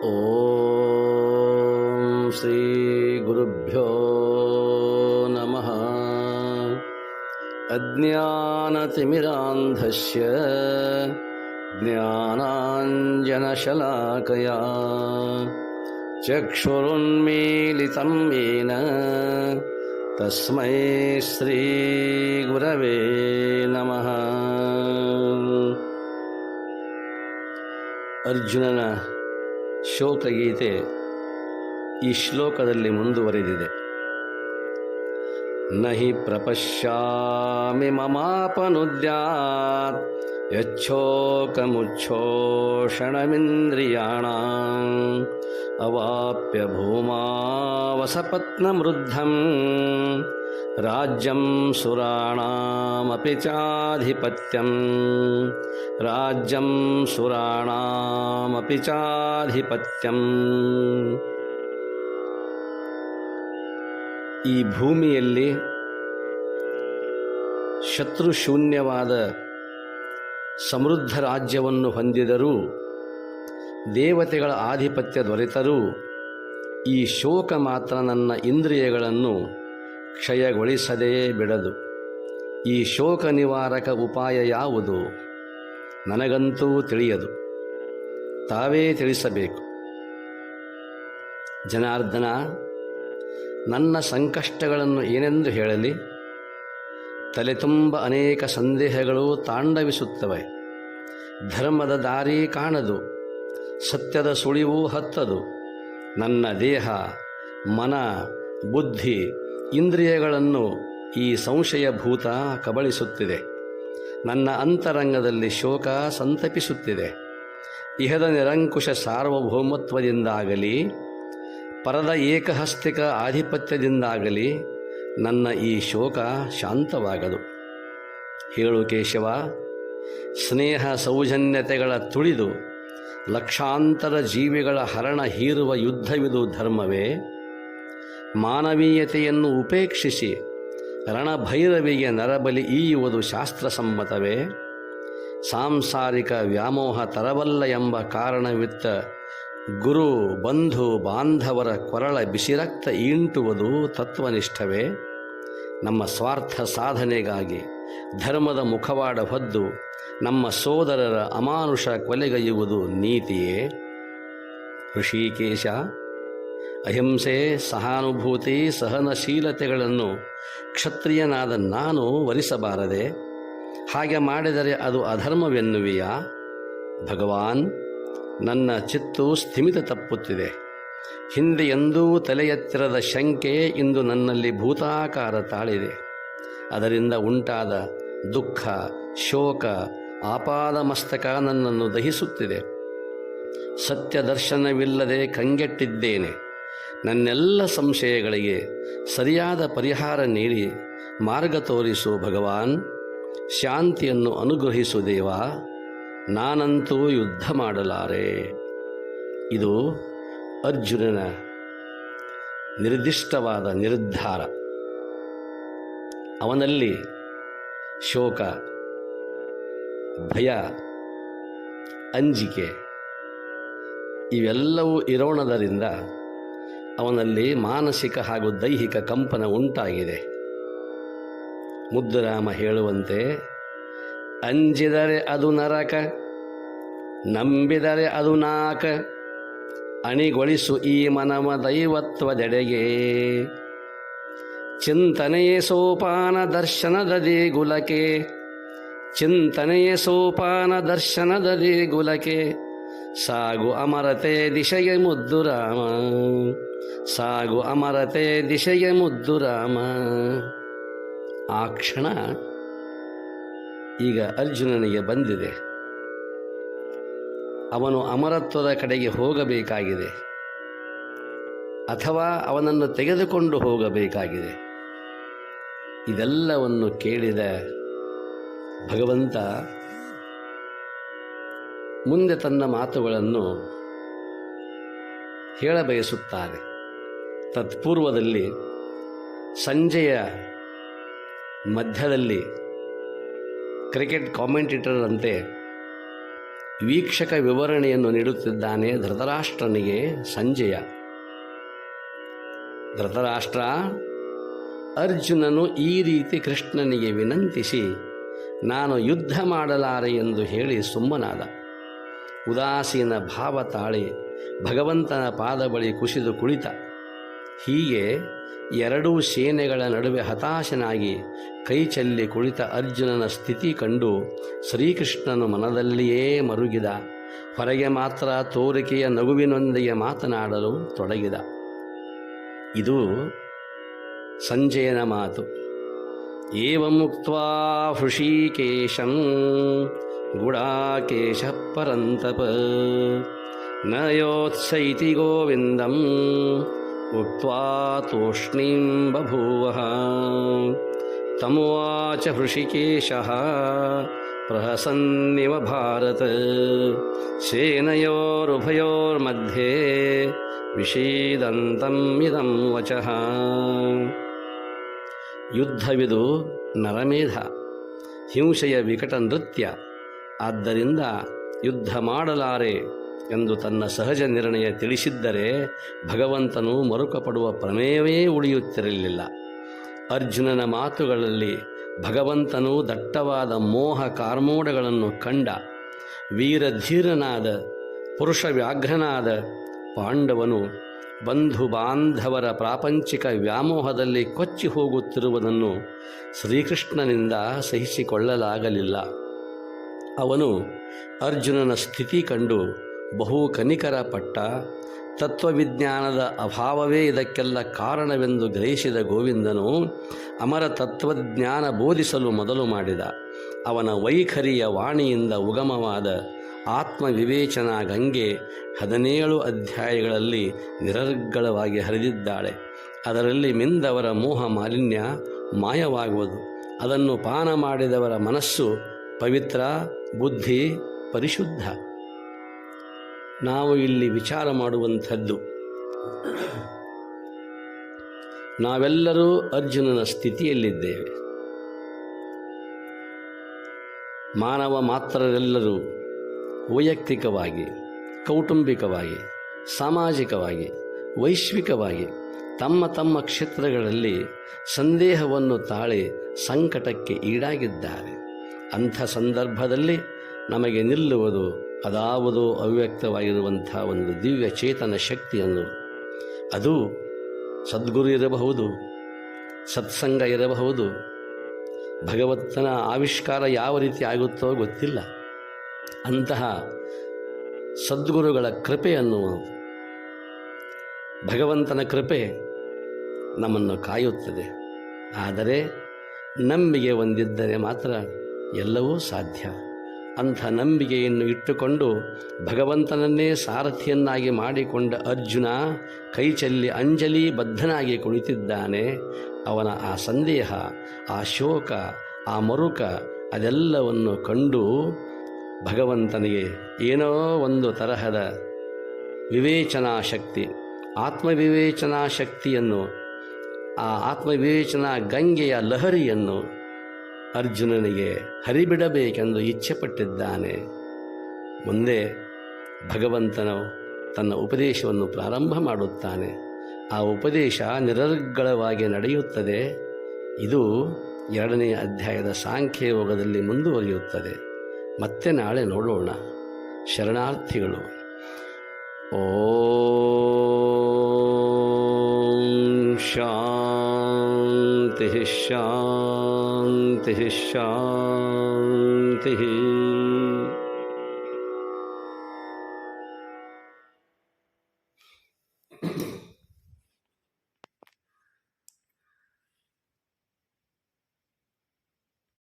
ಓಂ ಶ್ರೀ ಗುರುಭ್ಯೋ ನಮಃ. ಅಜ್ಞಾನತಿಮಿರಾಂಧಸ್ಯ ಜ್ಞಾನಾಂಜನಶಲಾಕಯಾ ಚಕ್ಷುರುನ್ಮೀಲಿತಂ ಯೇನ ತಸ್ಮೈ ಶ್ರೀ ಗುರವೇ ನಮಃ. ಅರ್ಜುನನ ಶೋಕಗೀತೆ ಈ ಶ್ಲೋಕದಲ್ಲಿ ಮುಂದುವರೆದಿದೆ. ನಹಿ ಪ್ರಪಶ್ಯಾಮಿ ಮಮಾಪನುದ್ಯಾತ್ ಯಚ್ಛೋಕಮುಚ್ಛೋಷಣಮಿಂದ್ರಿಯಾಣಾಂ ಅವಾಪ್ಯ ಭೂಮಾವಸಪತ್ನಮೃದ್ಧಂ ರಾಜ್ಯಂ ಸುರಾಣಾಮಪಿ ಚಾಧಿಪತ್ಯಂ ರಾಜ್ಯಂ ಸುರಾಣಾಮಪಿ ಚಾಧಿಪತ್ಯಂ. ಈ ಭೂಮಿಯಲ್ಲಿ ಶತ್ರುಶೂನ್ಯವಾದ ಸಮೃದ್ಧ ರಾಜ್ಯವನ್ನು ಹೊಂದಿದರೂ, ದೇವತೆಗಳ ಆಧಿಪತ್ಯ ದೊರೆತರೂ ಈ ಶೋಕ ಮಾತ್ರ ನನ್ನ ಇಂದ್ರಿಯಗಳನ್ನು ಕ್ಷಯಗೊಳಿಸದೇ ಬಿಡದು. ಈ ಶೋಕ ನಿವಾರಕ ಉಪಾಯ ಯಾವುದು? ನನಗಂತೂ ತಿಳಿಯದು. ತಾವೇ ತಿಳಿಸಬೇಕು. ಜನಾರ್ದನ, ನನ್ನ ಸಂಕಷ್ಟಗಳನ್ನು ಏನೆಂದು ಹೇಳಲಿ? ತಲೆ ತುಂಬ ಅನೇಕ ಸಂದೇಹಗಳು ತಾಂಡವಿಸುತ್ತವೆ. ಧರ್ಮದ ದಾರಿ ಕಾಣದು, ಸತ್ಯದ ಸುಳಿವು ಹತ್ತದು. ನನ್ನ ದೇಹ, ಮನ, ಬುದ್ಧಿ, ಇಂದ್ರಿಯಗಳನ್ನು ಈ ಸಂಶಯಭೂತ ಕಬಳಿಸುತ್ತಿದೆ. ನನ್ನ ಅಂತರಂಗದಲ್ಲಿ ಶೋಕ ಸಂತಪಿಸುತ್ತಿದೆ. ಇಹದ ನಿರಂಕುಶ ಸಾರ್ವಭೌಮತ್ವದಿಂದಾಗಲಿ, ಪರದ ಏಕಹಸ್ತಿಕ ಆಧಿಪತ್ಯದಿಂದಾಗಲಿ ನನ್ನ ಈ ಶೋಕ ಶಾಂತವಾಗದು. ಹೇಳು ಕೇಶವ, ಸ್ನೇಹ ಸೌಜನ್ಯತೆಗಳ ತುಳಿದು ಲಕ್ಷಾಂತರ ಜೀವಿಗಳ ಹರಣ ಹೀರುವ ಯುದ್ಧವಿದು ಧರ್ಮವೇ? ಮಾನವೀಯತೆಯನ್ನು ಉಪೇಕ್ಷಿಸಿ ರಣಭೈರವಿಗೆ ನರಬಲಿ ಈಯುವುದು ಶಾಸ್ತ್ರಸಮ್ಮತವೇ? ಸಾಂಸಾರಿಕ ವ್ಯಾಮೋಹ ತರವಲ್ಲ ಎಂಬ ಕಾರಣವಿತ್ತ ಗುರು ಬಂಧು ಬಾಂಧವರ ಕೊರಳ ಬಿಸಿರಕ್ತ ಈಂಟುವುದು ತತ್ವನಿಷ್ಠವೇ? ನಮ್ಮ ಸ್ವಾರ್ಥ ಸಾಧನೆಗಾಗಿ ಧರ್ಮದ ಮುಖವಾಡ ಹೊದ್ದು ನಮ್ಮ ಸೋದರರ ಅಮಾನುಷ ಕೊಲೆಗೈಯುವುದು ನೀತಿಯೇ? ಋಷಿಕೇಶ, ಅಹಿಂಸೆ, ಸಹಾನುಭೂತಿ, ಸಹನಶೀಲತೆಗಳನ್ನು ಕ್ಷತ್ರಿಯನಾದ ನಾನು ವರಿಸಬಾರದೆ? ಹಾಗೆ ಮಾಡಿದರೆ ಅದು ಅಧರ್ಮವೆನ್ನುವಿಯಾ? ಭಗವಾನ್, ನನ್ನ ಚಿತ್ತು ಸ್ಥಿಮಿತ ತಪ್ಪುತ್ತಿದೆ. ಹಿಂದೆ ಎಂದೂ ತಲೆ ಎತ್ತಿರದ ಶಂಕೆ ಇಂದು ನನ್ನಲ್ಲಿ ಭೂತಾಕಾರ ತಾಳಿದೆ. ಅದರಿಂದ ಉಂಟಾದ ದುಃಖ, ಶೋಕ, ಆಪಾದ ಮಸ್ತಕ ನನ್ನನ್ನು ದಹಿಸುತ್ತಿದೆ. ಸತ್ಯ ದರ್ಶನವಿಲ್ಲದೆ ಕಂಗೆಟ್ಟಿದ್ದೇನೆ. ನನ್ನೆಲ್ಲ ಸಂಶಯಗಳಿಗೆ ಸರಿಯಾದ ಪರಿಹಾರ ನೀಡಿ ಮಾರ್ಗ ತೋರಿಸು ಭಗವಾನ್. ಶಾಂತಿಯನ್ನು ಅನುಗ್ರಹಿಸು ದೇವ. ನಾನಂತೂ ಯುದ್ಧ ಮಾಡಲಾರೆ. ಇದು ಅರ್ಜುನನ ನಿರ್ದಿಷ್ಟವಾದ ನಿರ್ಧಾರ. ಅವನಲ್ಲಿ ಶೋಕ, ಭಯ, ಅಂಜಿಕೆ ಇವೆಲ್ಲವೂ ಇರೋಣದರಿಂದ ಅವನಲ್ಲಿ ಮಾನಸಿಕ ಹಾಗೂ ದೈಹಿಕ ಕಂಪನ ಉಂಟಾಗಿದೆ. ಮುದ್ದುರಾಮ ಹೇಳುವಂತೆ, ಅಂಜಿದರೆ ಅದು ನರಕ, ನಂಬಿದರೆ ಅದು ನಾಕ, ಅಣಿಗೊಳಿಸು ಈ ಮನವ ದೈವತ್ವದೆಡೆಗೆ. ಚಿಂತನೆಯೇ ಸೋಪಾನ ದರ್ಶನದ ದೇಗುಲಕ್ಕೆ, ಚಿಂತನೆಯೇ ಸೋಪಾನ ದರ್ಶನದ ದೇಗುಲಕ್ಕೆ. ಸಾಗು ಅಮರತೆ ದಿಶೆಗೆ ಮುದ್ದುರಾಮ, ಸಾಗು ಅಮರತೆ ದಿಶೆಗೆ ಮುದ್ದುರಾಮ. ಆ ಕ್ಷಣ ಈಗ ಅರ್ಜುನನಿಗೆ ಬಂದಿದೆ. ಅವನು ಅಮರತ್ವದ ಕಡೆಗೆ ಹೋಗಬೇಕಾಗಿದೆ, ಅಥವಾ ಅವನನ್ನು ತೆಗೆದುಕೊಂಡು ಹೋಗಬೇಕಾಗಿದೆ. ಇದೆಲ್ಲವನ್ನು ಕೇಳಿದ ಭಗವಂತ ಮುಂದೆ ತನ್ನ ಮಾತುಗಳನ್ನು ಹೇಳಬಯಸುತ್ತಾರೆ. ತತ್ಪೂರ್ವದಲ್ಲಿ ಸಂಜೆಯ ಮಧ್ಯದಲ್ಲಿ ಕ್ರಿಕೆಟ್ ಕಾಮೆಂಟೇಟರ್ ಅಂತೆ ವೀಕ್ಷಕ ವಿವರಣೆಯನ್ನು ನೀಡುತ್ತಿದ್ದಾನೆ ಧೃತರಾಷ್ಟ್ರನಿಗೆ ಸಂಜಯ. ಧೃತರಾಷ್ಟ್ರ, ಅರ್ಜುನನು ಈ ರೀತಿ ಕೃಷ್ಣನಿಗೆ ವಿನಂತಿಸಿ ನಾನು ಯುದ್ಧ ಮಾಡಲಾರೆ ಎಂದು ಹೇಳಿ ಸುಮ್ಮನಾದ. ಉದಾಸೀನ ಭಾವ ತಾಳಿ ಭಗವಂತನ ಪಾದ ಬಳಿ ಕುಸಿದು ಕುಳಿತ. ಹೀಗೆ ಎರಡೂ ಸೇನೆಗಳ ನಡುವೆ ಹತಾಶನಾಗಿ ಕೈಚೆಲ್ಲಿ ಕುಳಿತ ಅರ್ಜುನನ ಸ್ಥಿತಿ ಕಂಡು ಶ್ರೀಕೃಷ್ಣನು ಮನದಲ್ಲಿಯೇ ಮರುಗಿದ. ಹೊರಗೆ ಮಾತ್ರ ತೋರಿಕೆಯ ನಗುವಿನೊಂದಿಗೆ ಮಾತನಾಡಲು ತೊಡಗಿದ. ಇದು ಸಂಜಯನ ಮಾತು. ಏವಮುಕ್ತ್ವಾ ಹೃಷೀಕೇಶಂ ಗುಡಾಕೇಶ ಪರಂತಪ ನ ಯೋತ್ಸೈತಿ ಗೋವಿಂದಂ ಉಕ್ತ್ವಾ ತೂಷ್ಣೀಂ ಬಭೂವಃ. ತಮುವಾಚ ಹೃಷಿಕೇಶಃ ಪ್ರಹಸನ್ನಿವ ಭಾರತ ಸೇನಯೋರುಭಯೋರ್ಮಧ್ಯೆ ವಿಷೀದಂತಂ ಇದಂ ವಚಃ. ಯುದ್ಧವಿದು ನರಮೇಧ, ಹಿಂಸೆಯ ವಿಕಟ ನೃತ್ಯ. ಆದ್ದರಿಂದ ಯುದ್ಧ ಮಾಡಲಾರೆ ಎಂದು ತನ್ನ ಸಹಜ ನಿರ್ಣಯ ತಿಳಿಸಿದ್ದರೆ ಭಗವಂತನು ಮರುಕಪಡುವ ಪ್ರಮೇಯವೇ ಉಳಿಯುತ್ತಿರಲಿಲ್ಲ. ಅರ್ಜುನನ ಮಾತುಗಳಲ್ಲಿ ಭಗವಂತನು ದಟ್ಟವಾದ ಮೋಹ ಕಾರ್ಮೋಡಗಳನ್ನು ಕಂಡ. ವೀರಧೀರನಾದ ಪುರುಷ ವ್ಯಾಘ್ರನಾದ ಪಾಂಡವನು ಬಂಧು ಬಾಂಧವರ ಪ್ರಾಪಂಚಿಕ ವ್ಯಾಮೋಹದಲ್ಲಿ ಕೊಚ್ಚಿ ಹೋಗುತ್ತಿರುವುದನ್ನು ಶ್ರೀಕೃಷ್ಣನಿಂದ ಸಹಿಸಿಕೊಳ್ಳಲಾಗಲಿಲ್ಲ. ಅವನು ಅರ್ಜುನನ ಸ್ಥಿತಿ ಕಂಡು ಬಹು ಕನಿಕರ ಪಟ್ಟ. ತತ್ವವಿಜ್ಞಾನದ ಅಭಾವವೇ ಇದಕ್ಕೆಲ್ಲ ಕಾರಣವೆಂದು ಗ್ರಹಿಸಿದ ಗೋವಿಂದನು ಅಮರ ತತ್ವಜ್ಞಾನ ಬೋಧಿಸಲು ಮೊದಲು ಮಾಡಿದ. ಅವನ ವೈಖರಿಯ ವಾಣಿಯಿಂದ ಉಗಮವಾದ ಆತ್ಮವಿವೇಚನಾ ಗಂಗೆ 17 ಅಧ್ಯಾಯಗಳಲ್ಲಿ ನಿರರ್ಗಳವಾಗಿ ಹರಿದಿದ್ದಾಳೆ. ಅದರಲ್ಲಿ ಮಿಂದವರ ಮೋಹ ಮಾಲಿನ್ಯ ಮಾಯವಾಗುವುದು. ಅದನ್ನು ಪಾನ ಮಾಡಿದವರ ಮನಸ್ಸು ಪವಿತ್ರ, ಬುದ್ಧಿ ಪರಿಶುದ್ಧ. ನಾವು ಇಲ್ಲಿ ವಿಚಾರ ಮಾಡುವಂಥದ್ದು, ನಾವೆಲ್ಲರೂ ಅರ್ಜುನನ ಸ್ಥಿತಿಯಲ್ಲಿದ್ದೇವೆ. ಮಾನವ ಮಾತ್ರರೆಲ್ಲರೂ ವೈಯಕ್ತಿಕವಾಗಿ, ಕೌಟುಂಬಿಕವಾಗಿ, ಸಾಮಾಜಿಕವಾಗಿ, ವೈಶ್ವಿಕವಾಗಿ ತಮ್ಮ ತಮ್ಮ ಕ್ಷೇತ್ರಗಳಲ್ಲಿ ಸಂದೇಹವನ್ನು ತಾಳಿ ಸಂಕಟಕ್ಕೆ ಈಡಾಗಿದ್ದಾರೆ. ಅಂಥ ಸಂದರ್ಭದಲ್ಲಿ ನಮಗೆ ನಿಲ್ಲುವುದು ಅದಾವುದೋ ಅವ್ಯಕ್ತವಾಗಿರುವಂಥ ಒಂದು ದಿವ್ಯ ಚೇತನ ಶಕ್ತಿಯನ್ನು. ಅದು ಸದ್ಗುರು ಇರಬಹುದು, ಸತ್ಸಂಗ ಇರಬಹುದು. ಭಗವಂತನ ಆವಿಷ್ಕಾರ ಯಾವ ರೀತಿ ಆಗುತ್ತೋ ಗೊತ್ತಿಲ್ಲ. ಅಂತಹ ಸದ್ಗುರುಗಳ ಕೃಪೆಯನ್ನು, ಭಗವಂತನ ಕೃಪೆ ನಮ್ಮನ್ನು ಕಾಯುತ್ತದೆ. ಆದರೆ ನಂಬಿಕೆ ಒಂದಿದ್ದರೆ ಮಾತ್ರ ಎಲ್ಲವೂ ಸಾಧ್ಯ. ಅಂಥ ನಂಬಿಕೆಯನ್ನು ಇಟ್ಟುಕೊಂಡು ಭಗವಂತನನ್ನೇ ಸಾರಥಿಯನ್ನಾಗಿ ಮಾಡಿಕೊಂಡ ಅರ್ಜುನ ಕೈಚೆಲ್ಲಿ ಅಂಜಲಿ ಬದ್ಧನಾಗಿ ಕುಳಿತಿದ್ದಾನೆ. ಅವನ ಆ ಸಂದೇಹ, ಆ ಶೋಕ, ಆ ಮರುಕ ಅದೆಲ್ಲವನ್ನು ಕಂಡು ಭಗವಂತನಿಗೆ ಏನೋ ಒಂದು ತರಹದ ವಿವೇಚನಾ ಶಕ್ತಿ, ಆತ್ಮವಿವೇಚನಾ ಶಕ್ತಿಯನ್ನು, ಆ ಆತ್ಮವಿವೇಚನಾ ಗಂಗೆಯ ಲಹರಿಯನ್ನು ಅರ್ಜುನನಿಗೆ ಹರಿಬಿಡಬೇಕೆಂದು ಇಚ್ಛೆಪಟ್ಟಿದ್ದಾನೆ. ಮುಂದೆ ಭಗವಂತನು ತನ್ನ ಉಪದೇಶವನ್ನು ಪ್ರಾರಂಭ ಮಾಡುತ್ತಾನೆ. ಆ ಉಪದೇಶ ನಿರರ್ಗಳವಾಗಿ ನಡೆಯುತ್ತದೆ. ಇದು 2ನೇ ಅಧ್ಯಾಯದ ಸಾಂಖ್ಯಯೋಗದಲ್ಲಿ ಮುಂದುವರಿಯುತ್ತದೆ. ಮತ್ತೆ ನಾಳೆ ನೋಡೋಣ. ಶರಣಾರ್ಥಿಗಳು. ಓಂ ಶಾಂತಿ ಶಾಂತಿ ಶಾಂತಿ.